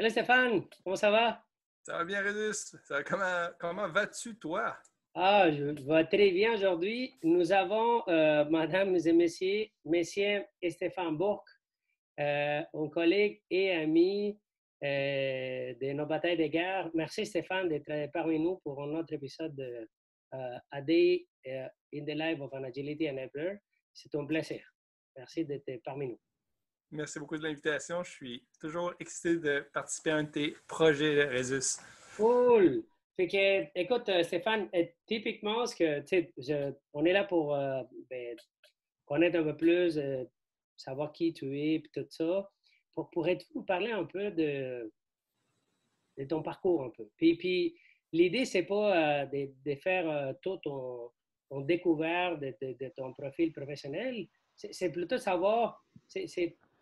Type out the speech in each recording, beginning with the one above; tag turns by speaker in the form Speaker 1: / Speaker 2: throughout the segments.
Speaker 1: Salut Stéphane, comment ça va?
Speaker 2: Ça va bien, Régis? Comment vas-tu, toi?
Speaker 1: Je vais très bien aujourd'hui. Nous avons, mesdames et messieurs et Stéphane Bourque, un collègue et ami de nos batailles de guerre. Merci Stéphane d'être parmi nous pour un autre épisode de A Day in the Life of an Agility Enabler. C'est un plaisir. Merci d'être parmi nous.
Speaker 2: Merci beaucoup de l'invitation. Je suis toujours excité de participer à un de tes projets, Régis.
Speaker 1: Cool. Fait que, écoute, Stéphane, typiquement, ce que, tu sais, on est là pour connaître un peu plus, savoir qui tu es, puis tout ça. Pourrais-tu nous parler un peu de ton parcours un peu? Puis l'idée, c'est pas de faire tout ton découvert de ton profil professionnel. C'est plutôt savoir,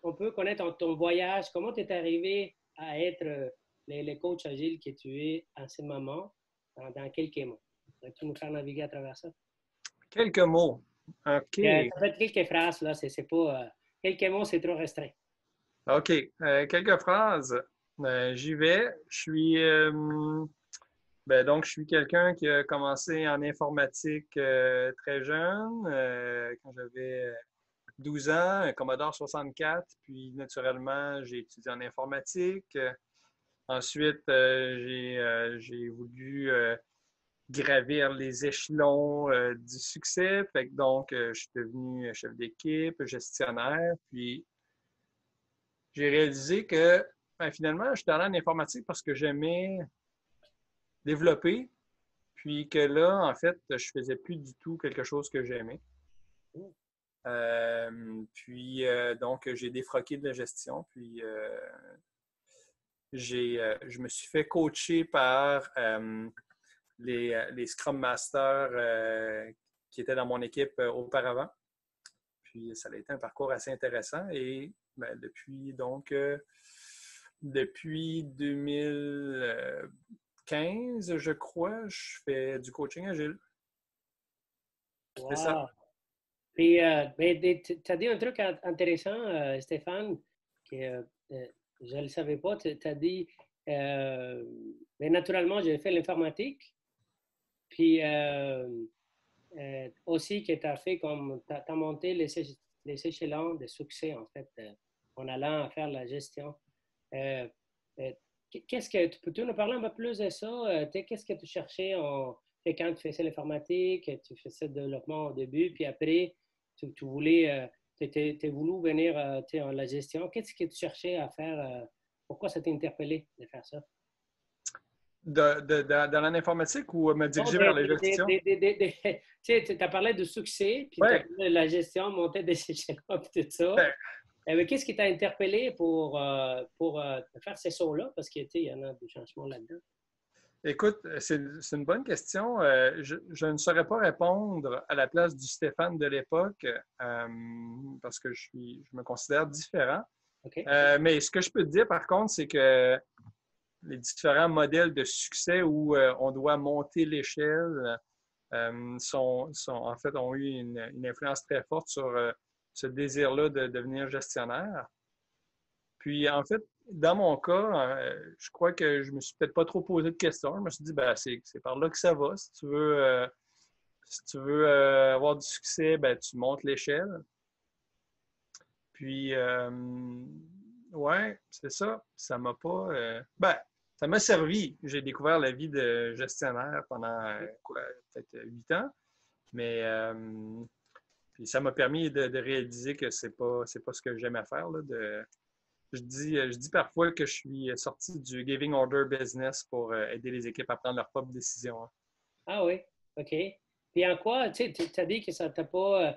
Speaker 1: on peut connaître ton voyage, comment tu es arrivé à être le coach agile que tu es en ce moment, dans quelques mots. Tu nous faire naviguer à travers ça?
Speaker 2: Quelques mots. OK.
Speaker 1: Ça peut être quelques phrases, là, c'est pas. Quelques mots, c'est trop restreint.
Speaker 2: OK. Quelques phrases. J'y vais. Je suis quelqu'un qui a commencé en informatique très jeune, quand j'avais 12 ans, un Commodore 64, puis naturellement, j'ai étudié en informatique. Ensuite, j'ai voulu gravir les échelons du succès. Je suis devenu chef d'équipe, gestionnaire. Puis, j'ai réalisé que finalement, je suis allé en informatique parce que j'aimais développer. Puis que là, en fait, je faisais plus du tout quelque chose que j'aimais. J'ai défroqué de la gestion. Je me suis fait coacher par les Scrum Masters qui étaient dans mon équipe auparavant. Puis ça a été un parcours assez intéressant. Et depuis 2015, je crois, je fais du coaching agile. C'est ça.
Speaker 1: Wow! Tu as dit un truc intéressant, Stéphane, que je ne le savais pas. Tu as dit, mais naturellement, j'ai fait l'informatique. Puis aussi que tu as fait comme, tu as monté les échelons de succès, en fait, en allant faire la gestion. Euh, euh, qu'est-ce que tu peux nous parler un peu plus de ça? Qu'est-ce que tu cherchais quand tu faisais l'informatique, tu faisais le développement au début, puis après, tu voulais, tu voulu venir en la gestion. Qu'est-ce que tu cherchais à faire? Pourquoi ça t'a interpellé de faire ça?
Speaker 2: Dans l'informatique ou me
Speaker 1: Non,
Speaker 2: diriger vers la gestion?
Speaker 1: tu as parlé de succès, puis tu as
Speaker 2: Oui.
Speaker 1: parlé de la gestion, monter des échelons, puis tout ça.
Speaker 2: Ben,
Speaker 1: Qu'est-ce qui t'a interpellé pour faire ces sauts-là? Parce qu'il y en a des changements là-dedans.
Speaker 2: écoute, c'est une bonne question. Je ne saurais pas répondre à la place du Stéphane de l'époque parce que je me considère différent.
Speaker 1: OK?
Speaker 2: Mais ce que je peux te dire, par contre, c'est que les différents modèles de succès où on doit monter l'échelle en fait, ont eu une influence très forte sur ce désir-là de devenir gestionnaire. Puis, en fait, dans mon cas, je crois que je me suis peut-être pas trop posé de questions. Je me suis dit, ben, c'est par là que ça va. Si tu veux avoir du succès, ben, tu montes l'échelle. Puis, ouais, c'est ça. Ça m'a pas. Ça m'a servi. J'ai découvert la vie de gestionnaire pendant peut-être 8 ans. Mais puis ça m'a permis de réaliser que c'est pas ce que j'aimais faire. Je dis parfois que je suis sorti du giving order business pour aider les équipes à prendre leurs propres décisions.
Speaker 1: Ah oui, OK. Puis en quoi, tu as dit que ça t'a pas,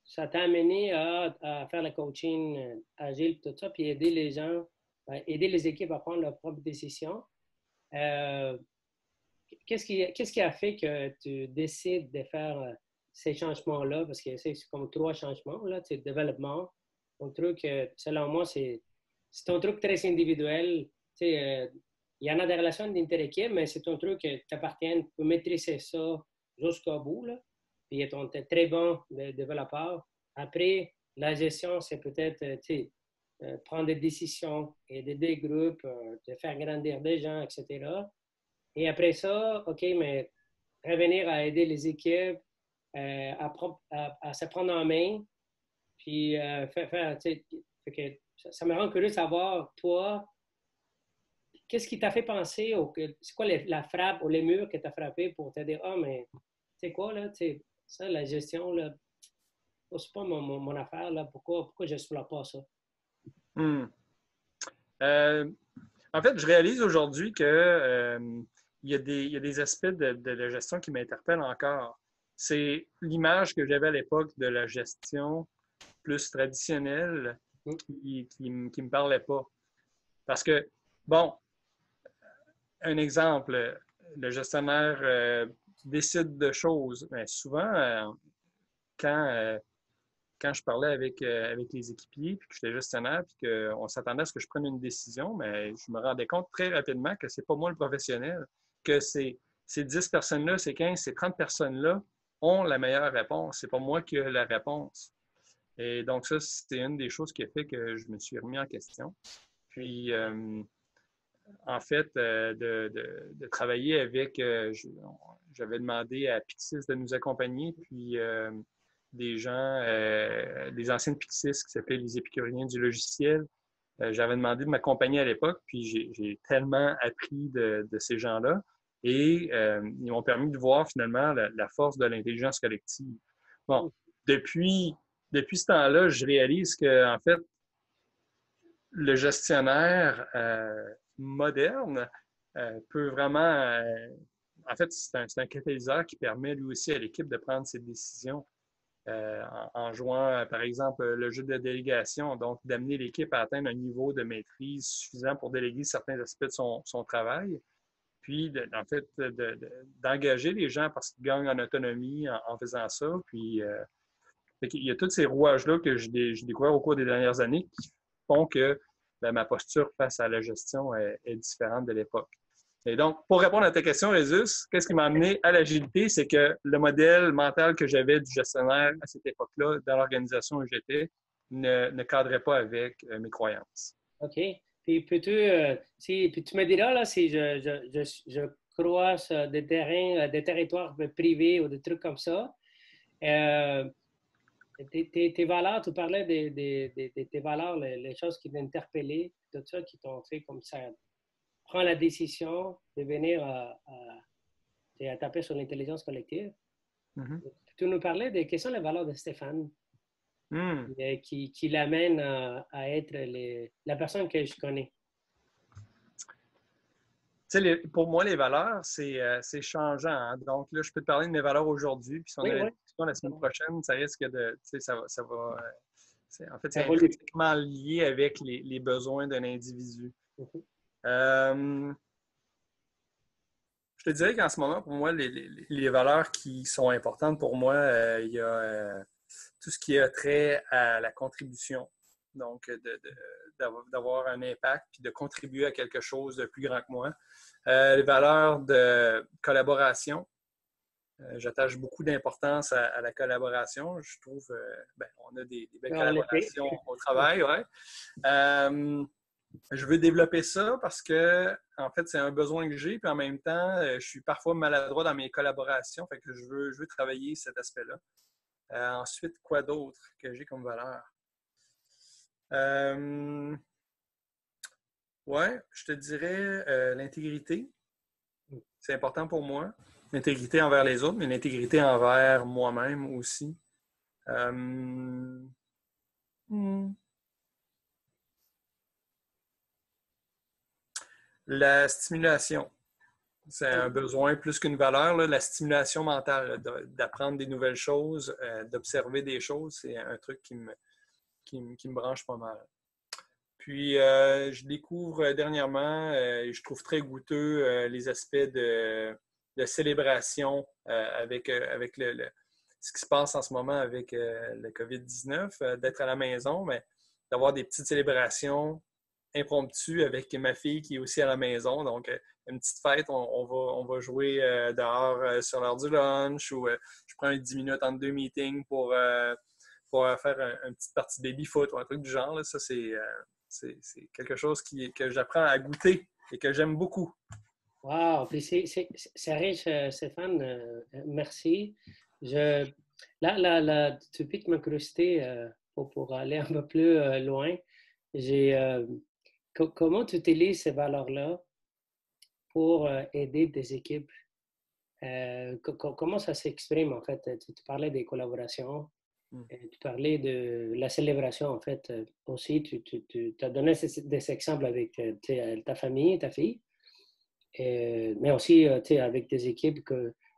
Speaker 1: ça t'a amené à faire le coaching agile, tout ça, puis aider les gens, aider les équipes à prendre leurs propres décisions. Euh, qu'est-ce qui a fait que tu décides de faire ces changements-là? Parce que c'est comme trois changements, là, c'est développement. Un truc, selon moi, c'est un truc très individuel. Il y en a des relations d'inter-équipe, mais c'est un truc qui t'appartient. Tu peux maîtriser ça jusqu'au bout, là. Puis tu es très bon développeur. Après, la gestion, c'est peut-être, prendre des décisions, aider des groupes, de faire grandir des gens, etc. Et après ça, OK, mais revenir à aider les équipes à se prendre en main, puis ça me rend curieux de savoir, toi, qu'est-ce qui t'a fait penser, c'est quoi la frappe ou les murs que tu as frappé pour te dire, ah, mais tu sais quoi, là, ça, la gestion, là, c'est pas mon affaire, là, pourquoi je ne explore pas ça?
Speaker 2: Hmm. Euh, En fait, je réalise aujourd'hui que il y a des aspects de la gestion qui m'interpellent encore. C'est l'image que j'avais à l'époque de la gestion plus traditionnelle
Speaker 1: Mm.
Speaker 2: qui me parlait pas. Parce que, bon, un exemple, le gestionnaire décide de choses, mais souvent, quand, euh, quand je parlais avec les équipiers, puis que j'étais gestionnaire, puis qu'on s'attendait à ce que je prenne une décision, mais je me rendais compte très rapidement que c'est pas moi le professionnel, que ces 10 personnes-là, ces 15, ces 30 personnes-là ont la meilleure réponse. C'est pas moi qui ai la réponse. Et donc, ça, c'est une des choses qui a fait que je me suis remis en question. Puis, en fait, de travailler avec, j'avais demandé à Pixis de nous accompagner, puis des gens, des anciens de Pixis qui s'appellent les épicuriens du logiciel. J'avais demandé de m'accompagner à l'époque, puis j'ai tellement appris de ces gens-là. Et ils m'ont permis de voir finalement la force de l'intelligence collective. Bon, depuis, depuis ce temps-là, je réalise que, en fait, le gestionnaire moderne peut vraiment. En fait, c'est un catalyseur qui permet lui aussi à l'équipe de prendre ses décisions en jouant, par exemple, le jeu de délégation, donc d'amener l'équipe à atteindre un niveau de maîtrise suffisant pour déléguer certains aspects de son travail, puis en fait d'engager les gens parce qu'ils gagnent en autonomie en faisant ça. Puis il y a tous ces rouages-là que j'ai découvert au cours des dernières années qui font que ben, ma posture face à la gestion est différente de l'époque. Et donc, pour répondre à ta question, Résus, qu'est-ce qui m'a amené à l'agilité? C'est que le modèle mental que j'avais du gestionnaire à cette époque-là, dans l'organisation où j'étais, ne cadrait pas avec mes croyances.
Speaker 1: OK. Puis puis tu me diras là, si je croise des terrains, des territoires privés ou des trucs comme ça. Euh, tes valeurs, tu parlais de tes valeurs, les choses qui t'interpellaient, tout ça qui t'ont fait comme ça. Prends la décision de venir à taper sur l'intelligence collective.
Speaker 2: Mm-hmm.
Speaker 1: Tu nous parlais de quelles sont les valeurs de Stéphane
Speaker 2: Mm.
Speaker 1: qui l'amènent à être la personne que je connais.
Speaker 2: Pour moi, les valeurs, c'est changeant. Hein? Donc là, je peux te parler de mes valeurs aujourd'hui, puis si on
Speaker 1: Oui,
Speaker 2: a la
Speaker 1: oui.
Speaker 2: discussion la semaine prochaine, ça risque de, ça va en fait,
Speaker 1: Ça
Speaker 2: c'est
Speaker 1: évolue.
Speaker 2: intrinsèquement lié avec les besoins d'un individu.
Speaker 1: Mhm.
Speaker 2: Euh, je te dirais qu'en ce moment, pour moi, les valeurs qui sont importantes pour moi, il y a tout ce qui a trait à la contribution. Donc, d'avoir un impact puis de contribuer à quelque chose de plus grand que moi. Les valeurs de collaboration. J'attache beaucoup d'importance à la collaboration. Je trouve, on a des belles
Speaker 1: En effet.
Speaker 2: collaborations au travail, ouais. Je veux développer ça parce que, en fait, c'est un besoin que j'ai, puis en même temps, je suis parfois maladroit dans mes collaborations, fait que je veux travailler cet aspect-là. Ensuite, quoi d'autre que j'ai comme valeur? Ouais, je te dirais l'intégrité. C'est important pour moi. L'intégrité envers les autres, mais l'intégrité envers moi-même aussi. Euh, hmm. La stimulation. C'est un besoin plus qu'une valeur, là, la stimulation mentale, d'apprendre des nouvelles choses, d'observer des choses, c'est un truc qui me branche pas mal. Puis, je découvre dernièrement, je trouve très goûteux les aspects de célébration avec ce qui se passe en ce moment avec le COVID-19, d'être à la maison, mais d'avoir des petites célébrations impromptues avec ma fille qui est aussi à la maison. Donc, une petite fête, on va jouer dehors sur l'heure du lunch ou je prends 10 minutes entre deux meetings pour pour faire une petite partie baby-foot ou un truc du genre. Là. Ça, c'est quelque chose que j'apprends à goûter et que j'aime beaucoup.
Speaker 1: Wow, puis c'est riche, Stéphane. Merci. Je, tu piques ma curiosité pour aller un peu plus loin. J'ai, comment tu utilises ces valeurs-là pour aider des équipes? Comment ça s'exprime, en fait? Tu parlais des collaborations, tu parlais de la célébration, en fait. Aussi, tu as donné des exemples avec ta famille, ta fille. Mais aussi avec des équipes.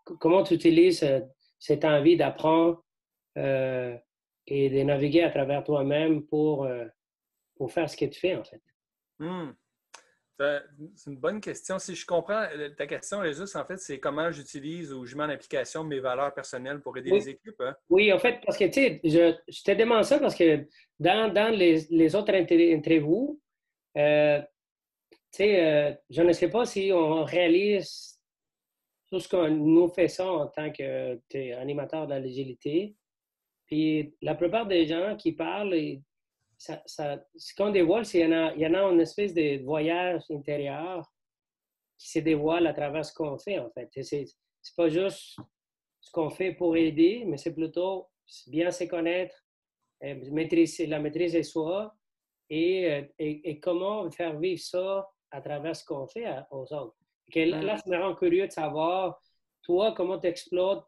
Speaker 1: Comment tu utilises cette envie d'apprendre et de naviguer à travers toi-même pour faire ce que tu fais, en fait?
Speaker 2: Hum. C'est une bonne question. Si je comprends ta question, Régis, en fait, c'est comment j'utilise ou je mets en application mes valeurs personnelles pour aider
Speaker 1: Oui,
Speaker 2: les équipes. Hein?
Speaker 1: oui, en fait, parce que tu sais, je te demande ça parce que dans les autres interviews, tu sais, je ne sais pas si on réalise tout ce qu'on nous fait ça en tant qu'animateur de l'agilité. Puis la plupart des gens qui parlent, ce qu'on dévoile, c'est qu'il y en a une espèce de voyage intérieur qui se dévoile à travers ce qu'on fait, en fait. C'est pas juste ce qu'on fait pour aider, mais c'est plutôt bien se connaître, la maîtrise de soi et comment faire vivre ça à travers ce qu'on fait aux autres. Là, ça me rend curieux de savoir, toi, comment tu exploites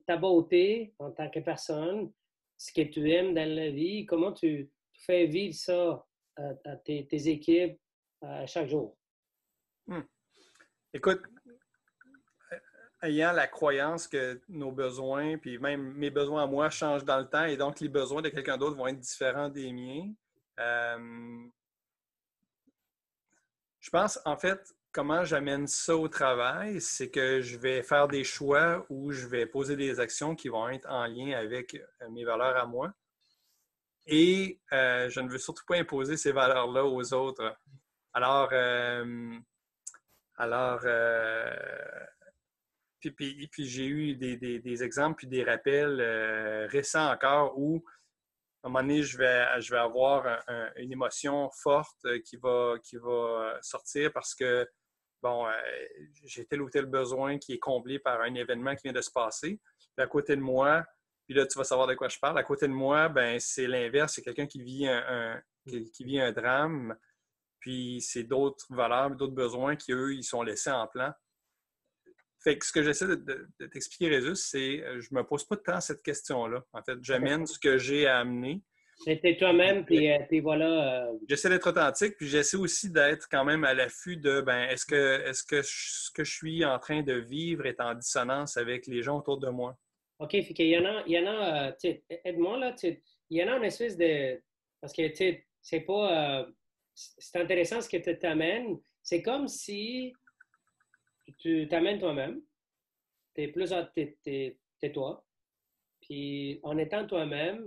Speaker 1: ta beauté en tant que personne, ce que tu aimes dans la vie, comment tu fais vivre ça à tes équipes chaque jour.
Speaker 2: Écoute, ayant la croyance que nos besoins, puis même mes besoins à moi, changent dans le temps et donc les besoins de quelqu'un d'autre vont être différents des miens. Je pense, en fait, comment j'amène ça au travail, c'est que je vais faire des choix où je vais poser des actions qui vont être en lien avec mes valeurs à moi. Et je ne veux surtout pas imposer ces valeurs-là aux autres. Alors, alors puis j'ai eu des exemples puis des rappels récents encore où, à un moment donné, je vais avoir une émotion forte qui va sortir parce que, bon, j'ai tel ou tel besoin qui est comblé par un événement qui vient de se passer. Puis à côté de moi, puis là, tu vas savoir de quoi je parle. À côté de moi, ben c'est l'inverse. C'est quelqu'un qui vit qui vit un drame. Puis c'est d'autres valeurs, d'autres besoins qui, eux, ils sont laissés en plan. Fait que ce que j'essaie de t'expliquer, Régis, c'est je me pose pas tant cette question-là. En fait, j'amène ce que j'ai à amener.
Speaker 1: C'était toi-même, puis voilà.
Speaker 2: J'essaie d'être authentique, puis j'essaie aussi d'être quand même à l'affût de ben est-ce que ce que je suis en train de vivre est en dissonance avec les gens autour de moi?
Speaker 1: OK, fait qu'il y en a, aide-moi là, il y en a une espèce de, parce que, tu sais, c'est pas, c'est intéressant ce que tu t'amènes. C'est comme si tu t'amènes toi-même, t'es toi, puis en étant toi-même,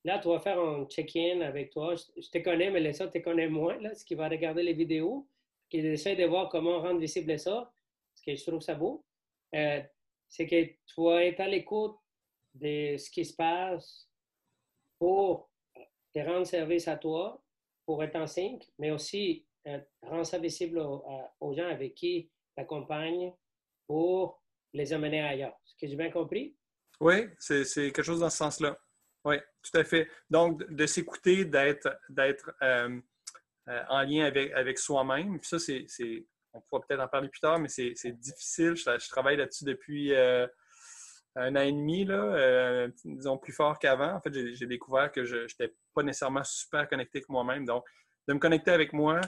Speaker 1: là, tu vas faire un check-in avec toi. Je te connais, mais les autres te connaissent moins, là, ce qui va regarder les vidéos, qui essaie de voir comment rendre visible ça, parce que je trouve ça beau. Euh, c'est que tu vas être à l'écoute de ce qui se passe pour te rendre service à toi, pour être en sync, mais aussi rendre ça visible aux gens avec qui tu accompagnes pour les amener ailleurs. Est-ce que j'ai bien compris?
Speaker 2: Oui, c'est quelque chose dans ce sens-là. Oui, tout à fait. Donc, de s'écouter, d'être en lien avec soi-même. Puis ça, on pourra peut-être en parler plus tard, mais c'est difficile. Je travaille là-dessus depuis un an et demi, là, disons plus fort qu'avant. En fait, j'ai découvert que je n'étais pas nécessairement super connecté avec moi-même. Donc, de me connecter avec moi,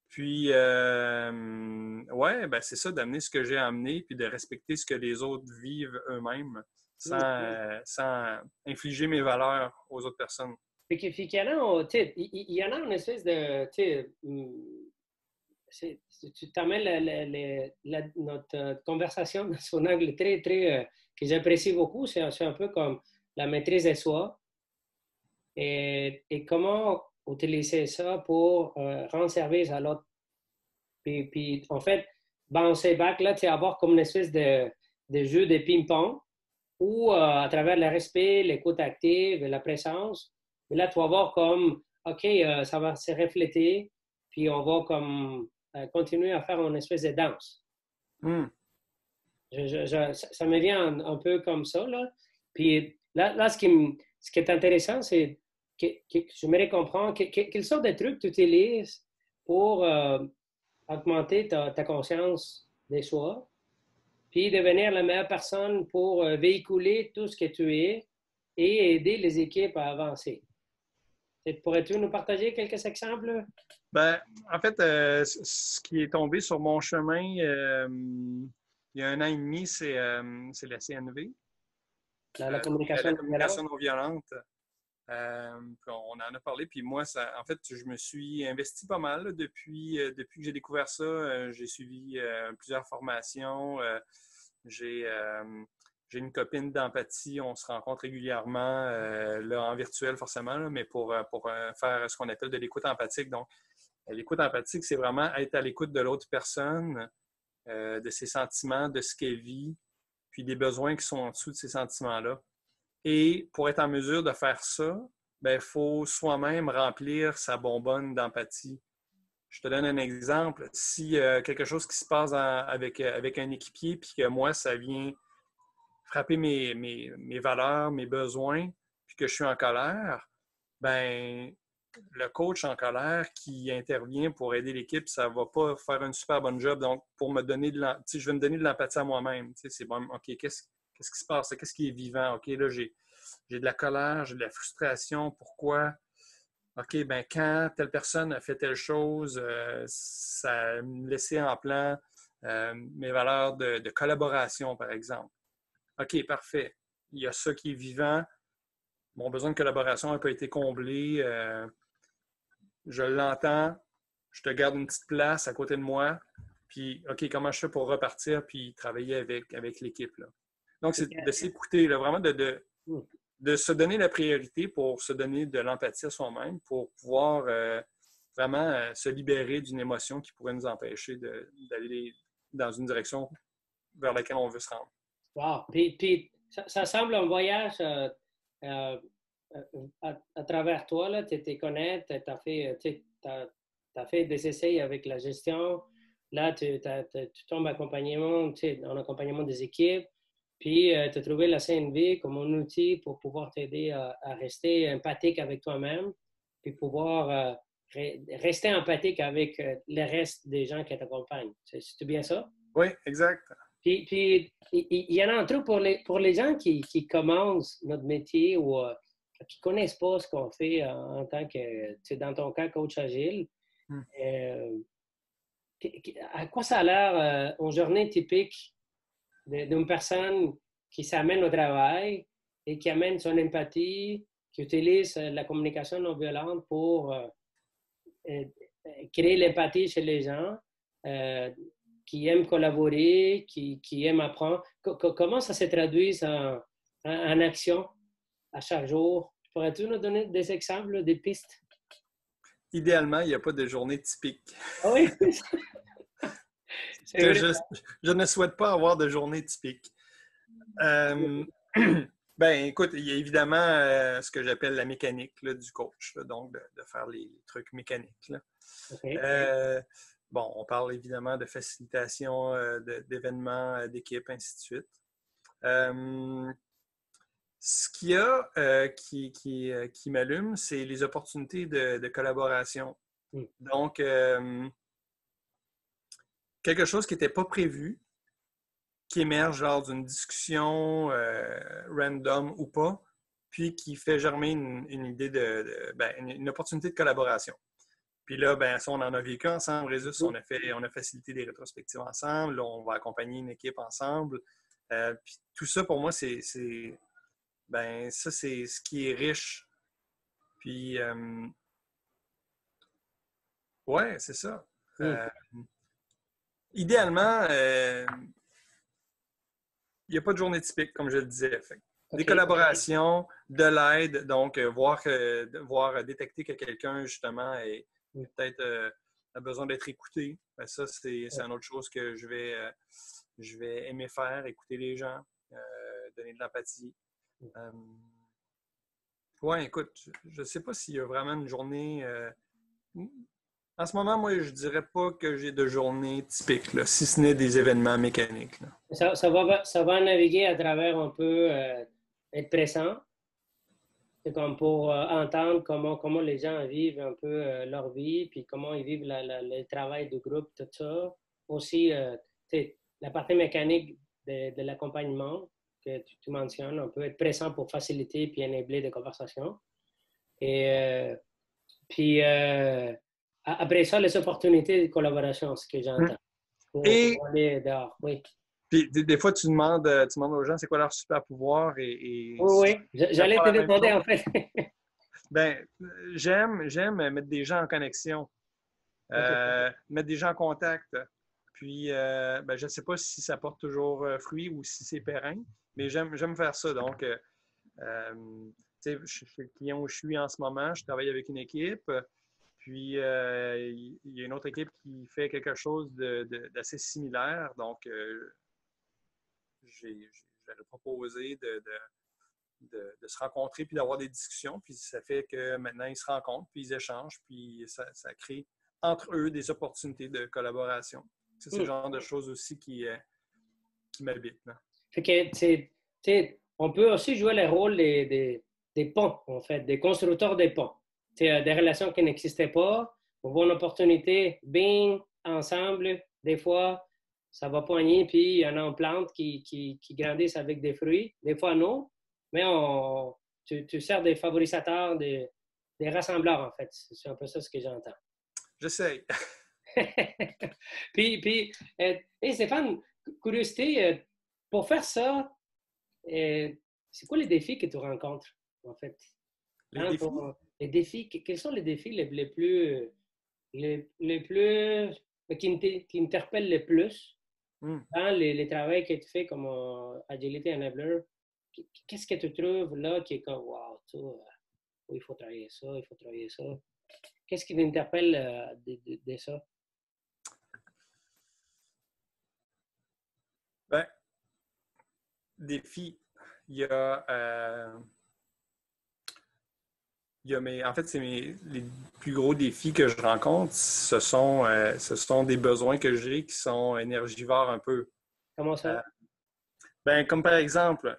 Speaker 2: puis, ouais, ben c'est ça, d'amener ce que j'ai amené, puis de respecter ce que les autres vivent eux-mêmes sans infliger mes valeurs aux autres personnes.
Speaker 1: Fait qu'il y en a, il y en a une espèce de, tu t'amènes notre conversation dans son angle très, très, que j'apprécie beaucoup. C'est un peu comme la maîtrise de soi et comment utiliser ça pour rendre service à l'autre. Puis, en fait, bouncer back, là, tu vas avoir comme une espèce de jeu de ping-pong ou à travers le respect, l'écoute active, la présence. Mais là, tu vas voir comme, OK, ça va se refléter, puis on va comme continuer à faire une espèce de danse.
Speaker 2: Hmm.
Speaker 1: Ça me vient un peu comme ça, là. Puis là ce qui est intéressant, c'est que j'aimerais comprendre quelle sorte de trucs tu utilises pour augmenter ta conscience des soi, puis devenir la meilleure personne pour véhiculer tout ce que tu es et aider les équipes à avancer. Pourrais-tu nous partager quelques exemples?
Speaker 2: Ben, en fait, ce qui est tombé sur mon chemin il y a 1 an et demi, c'est la CNV,
Speaker 1: La
Speaker 2: donc
Speaker 1: communication
Speaker 2: la
Speaker 1: non violente?
Speaker 2: communication non violente. Puis on en a parlé, puis moi, en fait, je me suis investi pas mal là, depuis que j'ai découvert ça. J'ai suivi plusieurs formations. J'ai j'ai une copine d'empathie. On se rencontre régulièrement, là, en virtuel forcément, là, mais pour faire ce qu'on appelle de l'écoute empathique. Donc, l'écoute empathique, c'est vraiment être à l'écoute de l'autre personne, de ses sentiments, de ce qu'elle vit, puis des besoins qui sont en dessous de ces sentiments-là. Et pour être en mesure de faire ça, ben, il faut soi-même remplir sa bonbonne d'empathie. Je te donne un exemple. Si quelque chose qui se passe avec un équipier, puis que moi, ça vient frapper mes valeurs, mes besoins, puis que je suis en colère, ben le coach en colère qui intervient pour aider l'équipe, ça ne va pas faire une super bonne job. Donc, pour me donner je vais me donner de l'empathie à moi-même. C'est bon, OK, qu'est-ce qui se passe? Qu'est-ce qui est vivant? OK, là, j'ai de la colère, j'ai de la frustration. Pourquoi? OK, ben quand telle personne a fait telle chose, ça a laissé en plan mes valeurs de collaboration, par exemple. OK, parfait. Il y a ça qui est vivant. Mon besoin de collaboration n'a pas été comblé. Je l'entends. Je te garde une petite place à côté de moi. Puis, OK, comment je fais pour repartir puis travailler avec l'équipe, là. Donc, c'est de s'écouter, là, vraiment de se donner la priorité pour se donner de l'empathie à soi-même, pour pouvoir vraiment se libérer d'une émotion qui pourrait nous empêcher d'aller dans une direction vers laquelle on veut se rendre.
Speaker 1: Wow. Puis ça semble un voyage euh, à travers toi, là. Tu te connais, tu as fait des essais avec la gestion. Là, tu tombes en accompagnement des équipes. Puis, tu as trouvé la CNV comme un outil pour pouvoir t'aider à rester empathique avec toi-même, puis pouvoir rester empathique avec le reste des gens qui t'accompagnent. C'est bien ça?
Speaker 2: Oui, exact.
Speaker 1: Puis il y en a un truc pour les gens qui commencent notre métier ou qui ne connaissent pas ce qu'on fait en tant que, dans ton cas, coach agile.
Speaker 2: Hmm.
Speaker 1: Euh, à quoi ça a l'air une journée typique d'une personne qui s'amène au travail et qui amène son empathie, qui utilise la communication non violente pour euh, créer l'empathie chez les gens, euh, qui aiment collaborer, qui aiment apprendre. Comment ça se traduit en action à chaque jour? Pourrais-tu nous donner des exemples, des pistes?
Speaker 2: Idéalement, il n'y a pas de journée typique.
Speaker 1: Ah oui, c'est vrai.
Speaker 2: Je ne souhaite pas avoir de journée typique. Euh, ben, écoute, il y a évidemment ce que j'appelle la mécanique là, du coach, là, donc de faire les trucs mécaniques. Là.
Speaker 1: Okay.
Speaker 2: Bon, on parle évidemment de facilitation d'événements, d'équipes, ainsi de suite. Ce qu'il y a qui m'allume, c'est les opportunités de collaboration.
Speaker 1: Mm.
Speaker 2: Donc, quelque chose qui n'était pas prévu, qui émerge lors d'une discussion random ou pas, puis qui fait germer une idée une opportunité de collaboration. Puis là, ben, ça, on en a vécu ensemble, Résus, on a facilité des rétrospectives ensemble, là, on va accompagner une équipe ensemble. Puis tout ça, pour moi, ça, c'est ce qui est riche. Puis, ouais, c'est ça.
Speaker 1: Mm.
Speaker 2: Idéalement, il n'y a pas de journée typique, comme je le disais. Des
Speaker 1: Okay.
Speaker 2: collaborations, de l'aide, donc voir détecter que quelqu'un, justement, peut-être a besoin d'être écouté. Ben, ça, c'est une autre chose que je vais aimer faire, écouter les gens, donner donner de l'empathie. Ouais, écoute, je ne sais pas s'il y a vraiment une journée. En ce moment, moi, je dirais pas que j'ai de journée typique, là, si ce n'est des événements mécaniques. Là.
Speaker 1: Ça va naviguer à travers un peu être pressant. C'est comme pour entendre comment les gens vivent un peu leur vie, puis comment ils vivent le travail de groupe, tout ça. Aussi, la partie mécanique de l'accompagnement que tu mentionnes, on peut être pressant pour faciliter puis enabler des conversations. Et puis, après ça, les opportunités de collaboration, ce que j'entends,
Speaker 2: Et
Speaker 1: pour aller dehors. Oui,
Speaker 2: puis, des fois, tu demandes aux gens c'est quoi leur super pouvoir et
Speaker 1: oui, oui.
Speaker 2: ça
Speaker 1: J'allais
Speaker 2: font
Speaker 1: te
Speaker 2: la même
Speaker 1: demander,
Speaker 2: chose.
Speaker 1: en fait.
Speaker 2: Ben, j'aime mettre des gens en connexion,
Speaker 1: OK.
Speaker 2: mettre des gens en contact. Puis, ben, je ne sais pas si ça porte toujours fruit ou si c'est pérenne, mais j'aime faire ça. Donc, tu sais, chez le client où je suis en ce moment, je travaille avec une équipe. Puis, il y a une autre équipe qui fait quelque chose d'assez similaire. Donc, j'avais proposé de se rencontrer puis d'avoir des discussions. Puis ça fait que maintenant, ils se rencontrent, puis ils échangent, puis ça crée entre eux des opportunités de collaboration. Ça, c'est le genre de choses aussi qui m'habitent. Là.
Speaker 1: Fait que, on peut aussi jouer le rôle des ponts, en fait, des constructeurs des ponts. Des relations qui n'existaient pas, on voit une opportunité, bing, ensemble, des fois, ça va poigner, puis il y en a une plante qui grandissent avec des fruits, des fois non, mais tu sers des favorisateurs, des rassembleurs, en fait. C'est un peu ça ce que j'entends.
Speaker 2: J'essaye.
Speaker 1: puis hey Stéphane, curiosité, pour faire ça, c'est quoi les défis que tu rencontres, en fait?
Speaker 2: Les défis?
Speaker 1: Les défis, quels sont les défis les plus, les plus, qui interpellent le plus dans les travaux que tu fais comme Agility Enabler? Qu'est-ce que tu trouves là qui est comme, wow, il faut travailler ça, il faut travailler ça? Qu'est-ce qui t'interpelle de ça?
Speaker 2: Ben, défis. Il y a, en fait, les plus gros défis que je rencontre, ce sont des besoins que j'ai qui sont énergivores un peu.
Speaker 1: Comment ça?
Speaker 2: Ben, comme par exemple,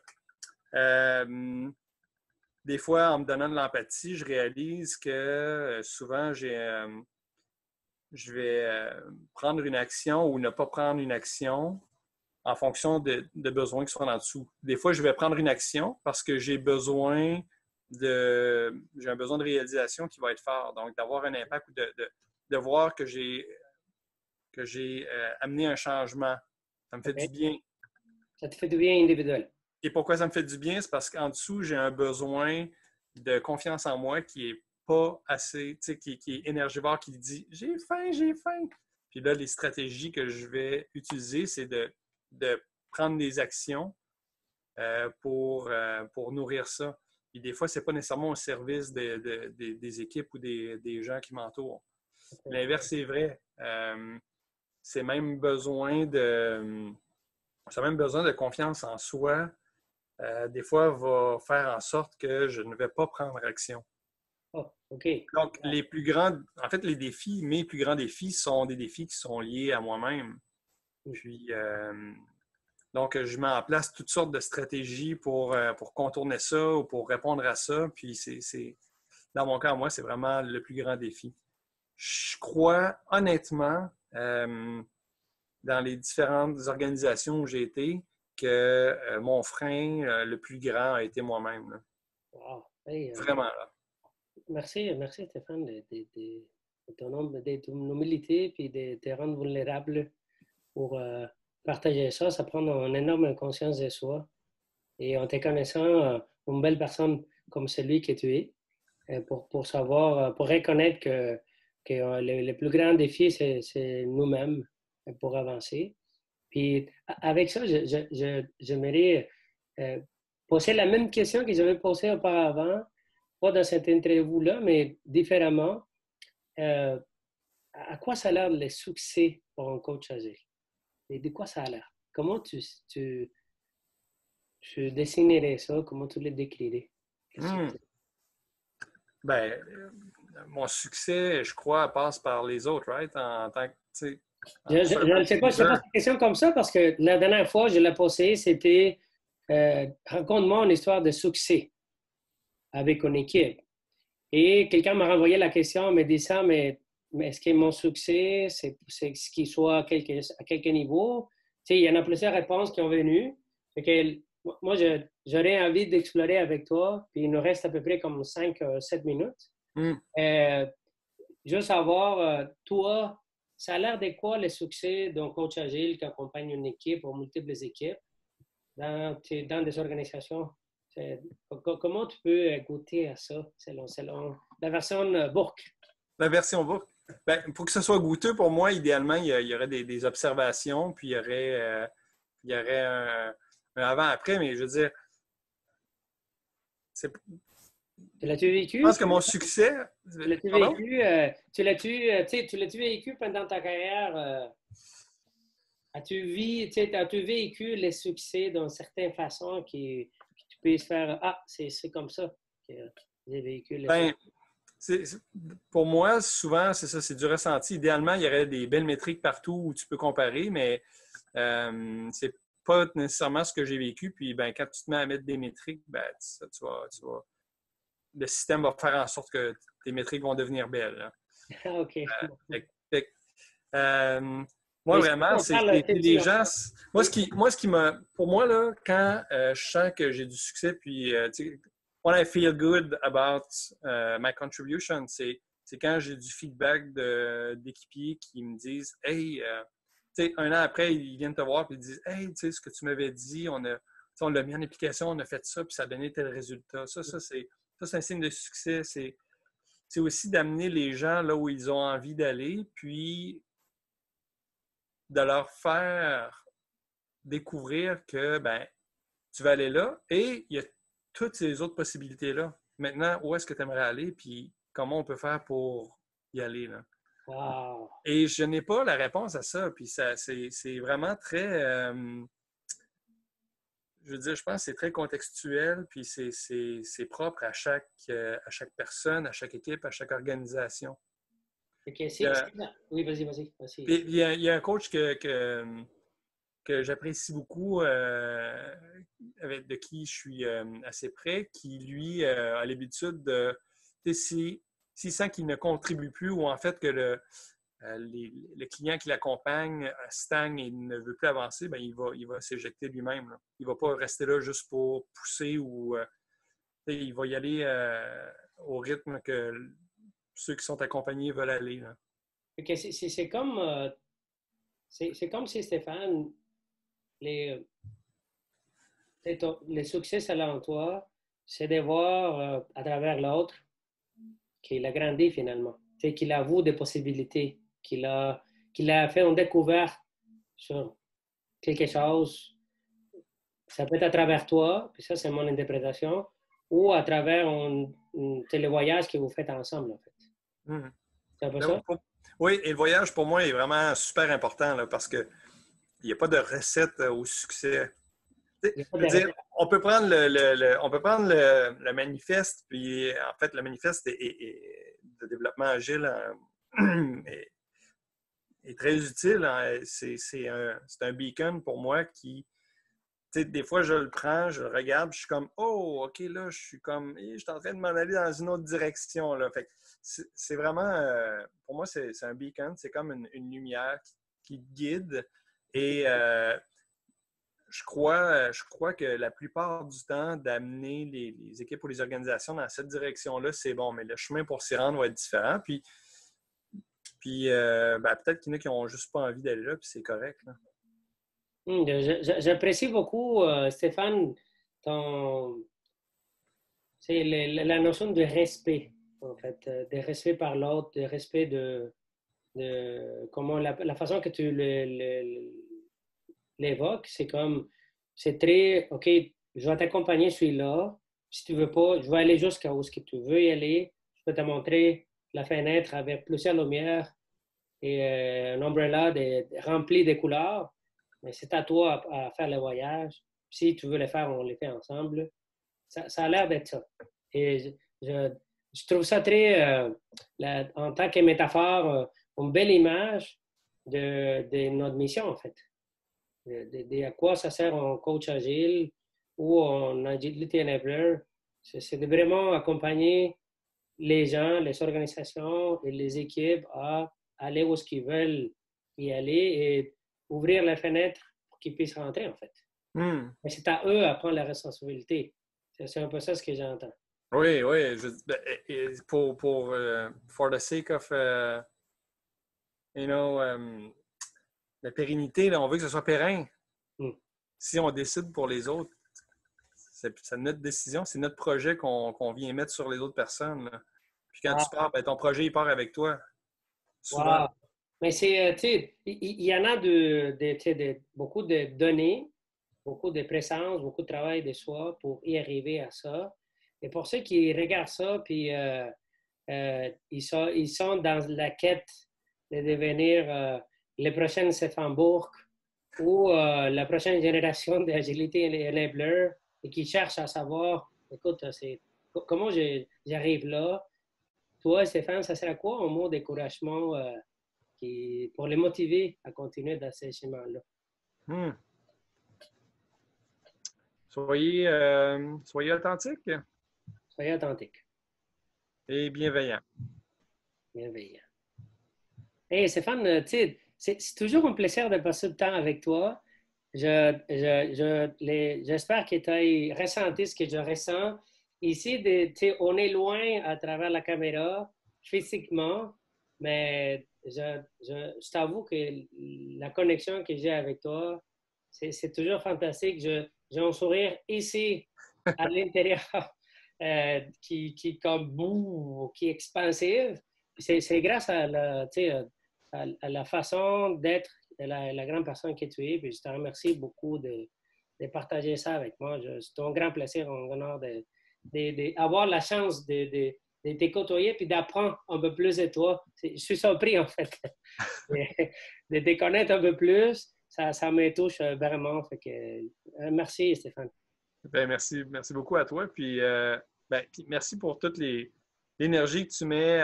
Speaker 2: des fois, en me donnant de l'empathie, je réalise que souvent, je vais prendre une action ou ne pas prendre une action en fonction de besoins qui sont en dessous. Des fois, je vais prendre une action parce que j'ai un besoin de réalisation qui va être fort. Donc, d'avoir un impact ou de voir que j'ai amené un changement. Ça me fait du
Speaker 1: OK.
Speaker 2: bien.
Speaker 1: Ça te fait du bien individuel.
Speaker 2: Et pourquoi ça me fait du bien? C'est parce qu'en dessous, j'ai un besoin de confiance en moi qui est pas assez, qui est énergivore, qui dit j'ai faim, j'ai faim. Puis là, les stratégies que je vais utiliser, c'est de prendre des actions pour nourrir ça. Puis des fois, ce n'est pas nécessairement au service des équipes ou des gens qui m'entourent.
Speaker 1: Okay.
Speaker 2: L'inverse est vrai. C'est même besoin de confiance en soi. Des fois, va faire en sorte que je ne vais pas prendre action.
Speaker 1: Oh, OK.
Speaker 2: Donc, mes plus grands défis sont des défis qui sont liés à moi-même. Puis, donc, je mets en place toutes sortes de stratégies pour contourner ça ou pour répondre à ça. Puis, dans mon cas, moi, c'est vraiment le plus grand défi. Je crois honnêtement, dans les différentes organisations où j'ai été, que mon frein le plus grand a été moi-même. Là.
Speaker 1: Wow. Hey,
Speaker 2: Vraiment. Là.
Speaker 1: merci Stéphane de ton humilité et de te rendre vulnérable pour partager ça. Ça prend une énorme conscience de soi. Et en te connaissant, une belle personne comme celui que tu es, pour savoir, pour reconnaître que le plus grand défi, c'est nous-mêmes pour avancer. Puis avec ça, j'aimerais poser la même question que j'avais posée auparavant, pas dans cette interview-là, mais différemment. Euh, à quoi ça a l'air le succès pour un coach agile? Et de quoi ça a l'air? Comment tu dessinerais ça? Comment tu le décrirais? Le
Speaker 2: Hmm.
Speaker 1: succès?
Speaker 2: Ben, mon succès, je crois, passe par les autres, right? En tant que, tu sais,
Speaker 1: Je ne sais pas,
Speaker 2: leader.
Speaker 1: une question comme ça parce que la dernière fois, je l'ai posée, c'était raconte-moi une histoire de succès avec une équipe. Et quelqu'un m'a renvoyé la question, me dit ça, mais est-ce que mon succès, c'est ce qui soit à quelque niveau? Tu sais, il y en a plusieurs réponses qui ont venu. Fait que, moi, j'aurais envie d'explorer avec toi, puis il nous reste à peu près comme 5-7 minutes.
Speaker 2: Hmm.
Speaker 1: Euh, je veux savoir, toi, ça a l'air de quoi le succès d'un coach agile qui accompagne une équipe ou multiples équipes dans des organisations? Comment tu peux goûter à ça selon la version Bourque?
Speaker 2: La version book. Ben, pour que ce soit goûteux, pour moi, idéalement, il y aurait des observations, puis il y aurait un avant-après, mais je veux dire, je
Speaker 1: Tu l'as-tu vécu?
Speaker 2: pense que mon succès.
Speaker 1: Tu l'as-tu
Speaker 2: Pardon?
Speaker 1: vécu? Tu l'as-tu vécu pendant ta carrière? As-tu vécu les succès d'une certaine façon que tu puisses faire c'est comme ça que j'ai vécu les
Speaker 2: Ben,
Speaker 1: succès?
Speaker 2: pour moi, souvent, c'est ça, c'est du ressenti. Idéalement, il y aurait des belles métriques partout où tu peux comparer, mais c'est pas nécessairement ce que j'ai vécu. Puis, ben, quand tu te mets à mettre des métriques, ben, le système va faire en sorte que tes métriques vont devenir belles, là.
Speaker 1: OK.
Speaker 2: Fait fait euh, moi,
Speaker 1: Mais si
Speaker 2: vraiment,
Speaker 1: on parle,
Speaker 2: c'est des gens.
Speaker 1: oui.
Speaker 2: Moi, ce qui m'a. Pour moi, là, quand je sens que j'ai du succès, puis, tu sais, when I feel good about my contribution, c'est quand j'ai du feedback d'équipiers qui me disent Hey, tu sais, un an après, ils viennent te voir et ils disent Hey, tu sais, ce que tu m'avais dit, on l'a mis en application, on a fait ça, puis ça a donné tel résultat. Ça, c'est un signe de succès. C'est aussi d'amener les gens là où ils ont envie d'aller, puis de leur faire découvrir que ben, tu vas aller là et il y a toutes ces autres possibilités-là. Maintenant, où est-ce que tu aimerais aller, puis comment on peut faire pour y aller, là?
Speaker 1: Wow.
Speaker 2: Et je n'ai pas la réponse à ça, puis ça, c'est vraiment très, je veux dire, je pense que c'est très contextuel, puis c'est propre à chaque personne, à chaque équipe, à chaque organisation.
Speaker 1: OK,
Speaker 2: Il y a,
Speaker 1: oui, vas-y. Vas-y.
Speaker 2: puis il y a un coach que j'apprécie beaucoup, de qui je suis assez près, qui, lui, a l'habitude de, s'il sent qu'il ne contribue plus ou en fait que le client qui l'accompagne stagne et ne veut plus avancer, ben, il va s'éjecter lui-même, là. Il ne va pas rester là juste pour pousser ou il va y aller au rythme que ceux qui sont accompagnés veulent aller, là.
Speaker 1: OK, c'est comme si Stéphane, les, les succès selon toi, c'est de voir à travers l'autre qu'il a grandi finalement, qu'il avoue des possibilités, qu'il a fait une découverte sur quelque chose. Ça peut être à travers toi, puis ça c'est mon interprétation, ou à travers un télévoyage que vous faites ensemble en fait.
Speaker 2: Mm.
Speaker 1: C'est un peu ça?
Speaker 2: Oui, et le voyage pour moi est vraiment super important là, parce que il n'y a pas de recette au succès.
Speaker 1: Il n'y a pas
Speaker 2: Je veux
Speaker 1: de
Speaker 2: dire,
Speaker 1: recette.
Speaker 2: on peut prendre on peut prendre le manifeste, puis en fait, le manifeste de développement agile est très utile, hein. C'est un beacon pour moi qui, tu sais, des fois, je le prends, je le regarde, puis je suis comme, oh, OK, là, je suis comme, je suis en train de m'en aller dans une autre direction, là. Fait que c'est vraiment, pour moi, c'est un beacon, c'est comme une lumière qui te guide. Et je crois que la plupart du temps, d'amener les équipes ou les organisations dans cette direction-là, c'est bon, mais le chemin pour s'y rendre va être différent. Puis ben, peut-être qu'il y en a qui n'ont juste pas envie d'aller là, puis c'est correct, là.
Speaker 1: J'apprécie beaucoup, Stéphane, ton, c'est la notion de respect, en fait, de respect par l'autre, de respect de comment la façon que tu l'évoques, c'est comme, c'est très, OK, je vais t'accompagner, je suis là. Si tu veux pas, je vais aller jusqu'à où ce que tu veux y aller. Je peux te montrer la fenêtre avec plusieurs lumières et un umbrella rempli de couleurs. Mais c'est à toi à faire le voyage. Si tu veux les faire, on les fait ensemble. Ça a l'air d'être ça. Et je trouve ça très, en tant que métaphore, une belle image de notre mission, en fait. À quoi ça sert un coach agile ou un agility enabler? C'est de vraiment accompagner les gens, les organisations et les équipes à aller où ils veulent y aller et ouvrir les fenêtres pour qu'ils puissent rentrer, en fait.
Speaker 2: Hmm.
Speaker 1: Mais c'est à eux à prendre la responsabilité. C'est un peu ça ce que j'entends.
Speaker 2: Oui, oui. For the sake of, you know, la pérennité, là, on veut que ce soit pérenne.
Speaker 1: Mm.
Speaker 2: Si on décide pour les autres, c'est notre décision, c'est notre projet qu'on vient mettre sur les autres personnes. Là. Puis quand
Speaker 1: Ah,
Speaker 2: tu pars, ben, ton projet, il part avec toi. Souvent.
Speaker 1: wow. Mais c'est, tu sais, il y en a beaucoup de données, beaucoup de présence, beaucoup de travail de soi pour y arriver à ça. Et pour ceux qui regardent ça, puis ils sont dans la quête de devenir les prochaines Stefan Bourg ou la prochaine génération d'agilité enabler et qui cherchent à savoir, écoute, comment j'arrive là? Toi, Stéphane, ça serait quoi un mot d'encouragement pour les motiver à continuer dans ces chemins-là?
Speaker 2: Hmm. Soyez authentique
Speaker 1: Soyez authentique,
Speaker 2: et bienveillant.
Speaker 1: bienveillant. Hey, Stéphane, tu sais, c'est toujours un plaisir de passer du temps avec toi. J'espère que tu as ressenti ce que je ressens. Ici, on est loin à travers la caméra, physiquement, mais je t'avoue que la connexion que j'ai avec toi, c'est toujours fantastique. J'ai un sourire ici, à l'intérieur, qui est comme boue, qui est expansive. C'est grâce à à la façon d'être de la grande personne que tu es. Puis je te remercie beaucoup de partager ça avec moi. C'est un grand plaisir, un honneur d'avoir la chance de te côtoyer puis d'apprendre un peu plus de toi. Je suis surpris, en fait, de te connaître un peu plus. Ça me touche vraiment. Fait que, merci, Stéphane.
Speaker 2: Ben, merci beaucoup à toi. Puis, puis merci pour toute l'énergie que tu mets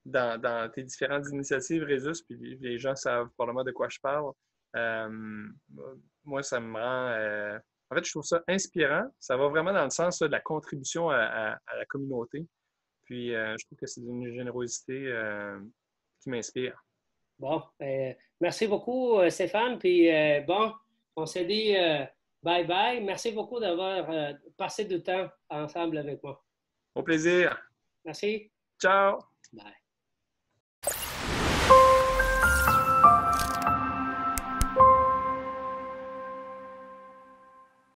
Speaker 2: dans tes différentes initiatives, Résus, puis les gens savent probablement de quoi je parle. Euh, Moi, ça me rend. En fait, je trouve ça inspirant. Ça va vraiment dans le sens là, de la contribution à la communauté. Puis, je trouve que c'est d'une générosité qui m'inspire.
Speaker 1: Bon, merci beaucoup, Stéphane. Puis, bon, on se dit bye bye. Merci beaucoup d'avoir passé du temps ensemble avec moi.
Speaker 2: Au plaisir.
Speaker 1: Merci.
Speaker 2: Ciao!
Speaker 1: Bye.